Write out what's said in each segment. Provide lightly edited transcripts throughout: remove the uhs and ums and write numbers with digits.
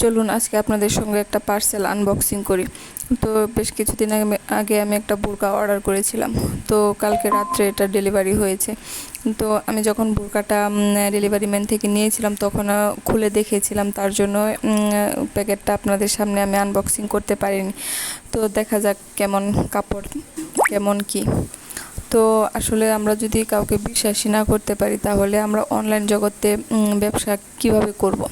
চলুন আজকে আপনাদের সঙ্গে একটা পার্সেল আনবক্সিং করি। তো বেশ কিছুদিন আগে আমি একটা বোরকা অর্ডার করেছিলাম। তো কালকে রাত্রে এটা ডেলিভারি হয়েছে। তো আমি যখন বোরকাটা ডেলিভারি ম্যান থেকে নিয়েছিলাম তখন খুলে দেখেছিলাম, তার জন্য প্যাকেটটা আপনাদের সামনে আমি আনবক্সিং করতে পারিনি। তো দেখা যাক কেমন কাপড়, কেমন কি। তো আসলে আমরা যদি কাউকে বিশ্বাসই না করতে পারি তাহলে আমরা অনলাইন জগতে ব্যবসা কিভাবে করব।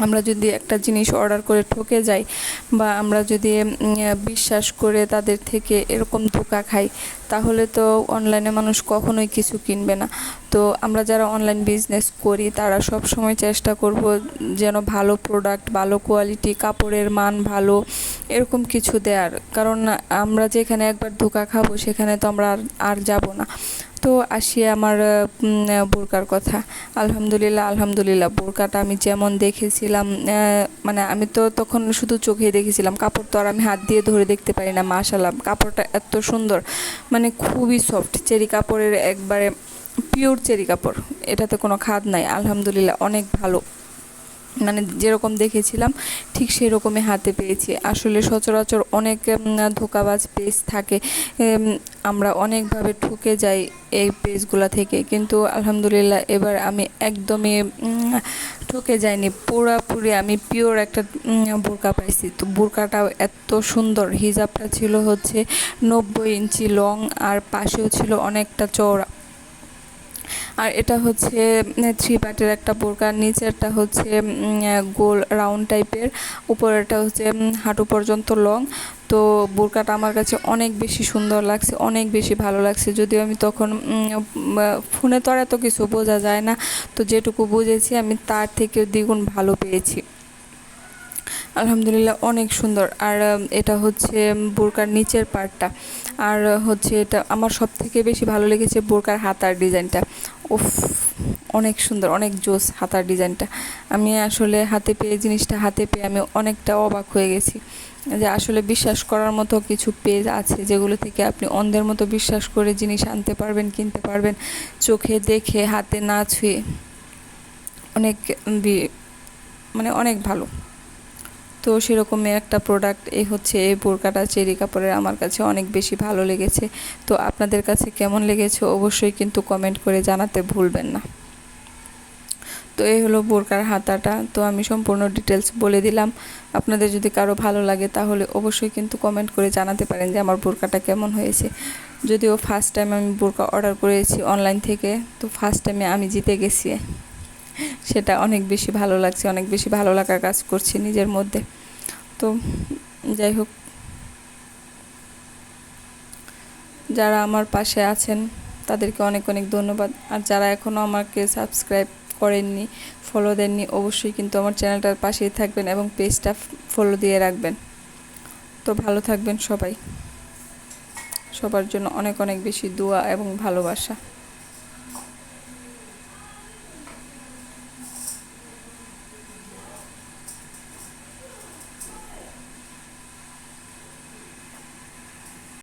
আমরা যদি একটা জিনিস অর্ডার করে ঠকে যাই বা আমরা যদি বিশ্বাস করে তাদের থেকে এরকম ধোঁকা খাই, তাহলে তো অনলাইনে মানুষ কখনোই কিছু কিনবে না। তো আমরা যারা অনলাইন বিজনেস করি তারা সব সময় চেষ্টা করব যেন ভালো প্রোডাক্ট, ভালো কোয়ালিটি, কাপড়ের মান ভালো, এরকম কিছু দেওয়ার। কারণ আমরা যেখানে একবার ধোঁকা খাবো সেখানে তো আমরা আর যাব না। তো আসি আমার বোরকার কথা। আলহামদুলিল্লাহ বোরকাটা আমি যেমন দেখেছিলাম, মানে আমি তো তখন শুধু চোখেই দেখেছিলাম, কাপড় তো আর আমি হাত দিয়ে ধরে দেখতে পারি না। মাশাআল্লাহ কাপড়টা এত সুন্দর, মানে খুবই সফট, চেরি কাপড়ের, একবারে পিওর চেরি কাপড়, এটাতে কোনো খাদ নাই। আলহামদুলিল্লাহ অনেক ভালো, মানে যেরকম দেখেছিলাম ঠিক সেই রকমই হাতে পেয়েছি। আসলে সচরাচর অনেক ধোঁকাবাজ পেজ থাকে, আমরা অনেকভাবে ঠকে যাই এই পেজগুলা থেকে, কিন্তু আলহামদুলিল্লাহ এবার আমি একদমই ঠকে যাইনি। পুরোপুরি আমি পিওর একটা বোরকা পাইছি। তো বোরকাটাও এত সুন্দর, হিজাবটা ছিল হচ্ছে 90 ইঞ্চি লং আর পাশেও ছিল অনেকটা চওড়া। আর এটা হচ্ছে 3 পার্টের একটা বোরকা, নিচেরটা হচ্ছে গোল রাউন্ড টাইপের, উপরেরটা হচ্ছে হাঁটু পর্যন্ত লং। তো বোরকাটা আমার কাছে অনেক বেশি সুন্দর লাগছে, অনেক বেশি ভালো লাগছে। যদিও আমি তখন ফোনে তো আর এত কিছু বোঝা যায় না, তো যেটুকু বুঝেছি আমি তার থেকেও দ্বিগুণ ভালো পেয়েছি। আলহামদুলিল্লাহ অনেক সুন্দর। আর এটা হচ্ছে বোরকার নিচের পার্টটা। আর হচ্ছে এটা আমার সব থেকে বেশি ভালো লেগেছে বোরকার হাতার ডিজাইনটা। উফ, অনেক সুন্দর, অনেক জোস হাতার ডিজাইনটা। আমি আসলে জিনিসটা হাতে পেয়ে আমি অনেকটা অবাক হয়ে গেছি যে আসলে বিশ্বাস করার মতো কিছু পেজ আছে যেগুলো থেকে আপনি অন্ধের মতো বিশ্বাস করে জিনিস আনতে পারবেন, কিনতে পারবেন, চোখে দেখে হাতে না ছুঁয়ে। অনেক মানে অনেক ভালো। তো সেরকমই একটা প্রোডাক্ট এই হচ্ছে এই বোরকাটা চেরি কাপড়ের, আমার কাছে অনেক বেশি ভালো লেগেছে। তো আপনাদের কাছে কেমন লেগেছে অবশ্যই কিন্তু কমেন্ট করে জানাতে ভুলবেন না। তো এই হলো বোরকার হাতাটা। তো আমি সম্পূর্ণ ডিটেলস বলে দিলাম। আপনাদের যদি কারো ভালো লাগে তাহলে অবশ্যই কিন্তু কমেন্ট করে জানাতে পারেন যে আমার বোরকাটা কেমন হয়েছে। যদিও ফার্স্ট টাইম আমি বোরকা অর্ডার করেছি অনলাইন থেকে, তো ফার্স্ট টাইমে আমি জিতে গেছি, সেটা অনেক বেশি ভালো লাগছে, অনেক বেশি ভালো লাগার কাজ করছে নিজের মধ্যে। তো যাই হোক, যারা আমার পাশে আছেন তাদেরকে অনেক অনেক ধন্যবাদ। আর যারা এখনও আমাকে সাবস্ক্রাইব করেননি, ফলো দেননি, অবশ্যই কিন্তু আমার চ্যানেলটার পাশেই থাকবেন এবং পেজটা ফলো দিয়ে রাখবেন। তো ভালো থাকবেন সবাই, সবার জন্য অনেক অনেক বেশি দোয়া এবং ভালোবাসা।